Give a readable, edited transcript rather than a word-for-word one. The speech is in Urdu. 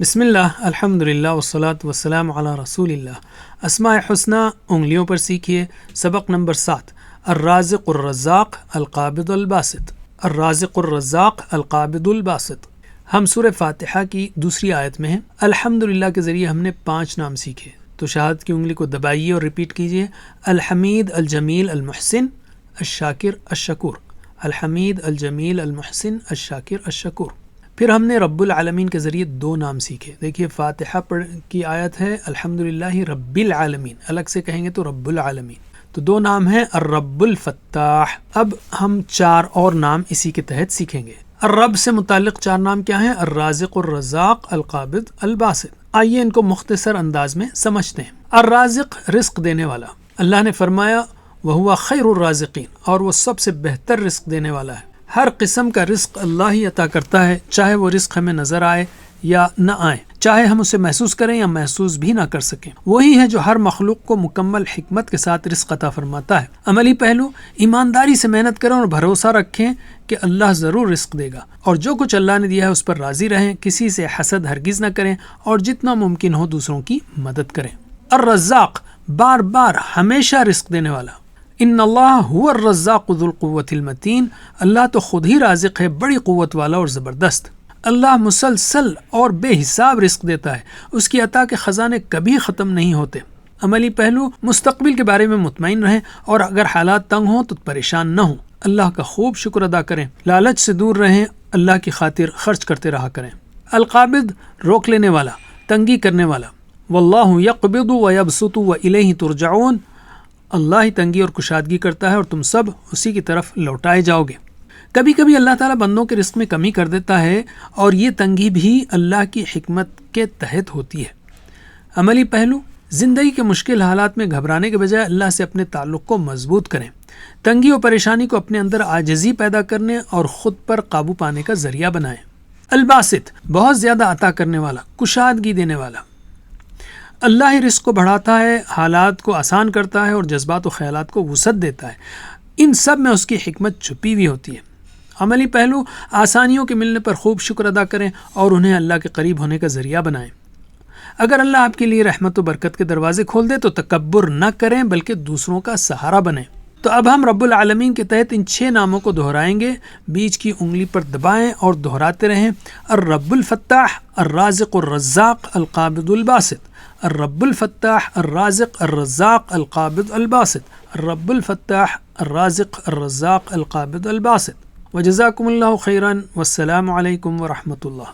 بسم اللہ، الحمدللہ والصلاۃ والسلام علی رسول اللہ۔ اسماء حسنہ انگلیوں پر سیکھیے۔ سبق نمبر 7، الرازق الرزاق القابض الباسط۔ الرازق الرزاق القابض الباسط۔ ہم سورہ فاتحہ کی دوسری آیت میں ہیں۔ الحمدللہ کے ذریعے ہم نے 5 نام سیکھے، تو شہادت کی انگلی کو دبائیے اور ریپیٹ کیجیے: الحمید، الجمیل، المحسن، الشاکر، الشکور۔ الحمید، الجمیل، المحسن، الشاکر، الشکور۔ پھر ہم نے رب العالمین کے ذریعے 2 نام سیکھے۔ دیکھیے فاتحہ کی آیت ہے الحمدللہ رب العالمین، الگ سے کہیں گے تو رب العالمین، تو 2 نام ہیں الرب الفتاح۔ اب ہم 4 اور نام اسی کے تحت سیکھیں گے۔ الرب سے متعلق 4 نام کیا ہیں؟ الرازق، الرزاق، القابض، الباسط۔ آئیے ان کو مختصر انداز میں سمجھتے ہیں۔ الرازق، رزق دینے والا۔ اللہ نے فرمایا وَهُوَ خَيْرُ الرَّازِقِينَ، اور وہ سب سے بہتر رزق دینے والا ہے۔ ہر قسم کا رزق اللہ ہی عطا کرتا ہے، چاہے وہ رزق ہمیں نظر آئے یا نہ آئے، چاہے ہم اسے محسوس کریں یا محسوس بھی نہ کر سکیں۔ وہی ہے جو ہر مخلوق کو مکمل حکمت کے ساتھ رزق عطا فرماتا ہے۔ عملی پہلو، ایمانداری سے محنت کریں اور بھروسہ رکھیں کہ اللہ ضرور رزق دے گا، اور جو کچھ اللہ نے دیا ہے اس پر راضی رہیں، کسی سے حسد ہرگز نہ کریں، اور جتنا ممکن ہو دوسروں کی مدد کریں۔ الرزاق، بار بار ہمیشہ رزق دینے والا۔ ان اللہ هو الرزاق ذو القوة المتین، اللہ تو خود ہی رازق ہے، بڑی قوت والا اور زبردست۔ اللہ مسلسل اور بے حساب رزق دیتا ہے، اس کی عطا کے خزانے کبھی ختم نہیں ہوتے۔ عملی پہلو، مستقبل کے بارے میں مطمئن رہیں، اور اگر حالات تنگ ہوں تو پریشان نہ ہوں، اللہ کا خوب شکر ادا کریں، لالچ سے دور رہیں، اللہ کی خاطر خرچ کرتے رہا کریں۔ القابض، روک لینے والا، تنگی کرنے والا۔ واللہ یقبض ویبسط والیہ ترجعون، اللہ ہی تنگی اور کشادگی کرتا ہے اور تم سب اسی کی طرف لوٹائے جاؤ گے۔ کبھی کبھی اللہ تعالیٰ بندوں کے رزق میں کمی کر دیتا ہے، اور یہ تنگی بھی اللہ کی حکمت کے تحت ہوتی ہے۔ عملی پہلو، زندگی کے مشکل حالات میں گھبرانے کے بجائے اللہ سے اپنے تعلق کو مضبوط کریں۔ تنگی اور پریشانی کو اپنے اندر عاجزی پیدا کرنے اور خود پر قابو پانے کا ذریعہ بنائیں۔ الباسط، بہت زیادہ عطا کرنے والا، کشادگی دینے والا۔ اللہ ہی رزق کو بڑھاتا ہے، حالات کو آسان کرتا ہے، اور جذبات و خیالات کو وسعت دیتا ہے۔ ان سب میں اس کی حکمت چھپی ہوئی ہوتی ہے۔ عملی پہلو، آسانیوں کے ملنے پر خوب شکر ادا کریں اور انہیں اللہ کے قریب ہونے کا ذریعہ بنائیں۔ اگر اللہ آپ کے لیے رحمت و برکت کے دروازے کھول دے تو تکبر نہ کریں، بلکہ دوسروں کا سہارا بنیں۔ تو اب ہم رب العالمین کے تحت ان 6 ناموں کو دہرائیں گے۔ بیچ کی انگلی پر دبائیں اور دہراتے رہیں: الرب الفتاح، الرازق الرزاق، القابض الباسط۔ الرب الفتاح، الرازق الرزاق، القابض الباسط۔ الرب الفتاح، الرازق الرزاق، القابض الباسط۔ وجزاکم اللہ خیرا، والسلام علیکم ورحمۃ اللہ۔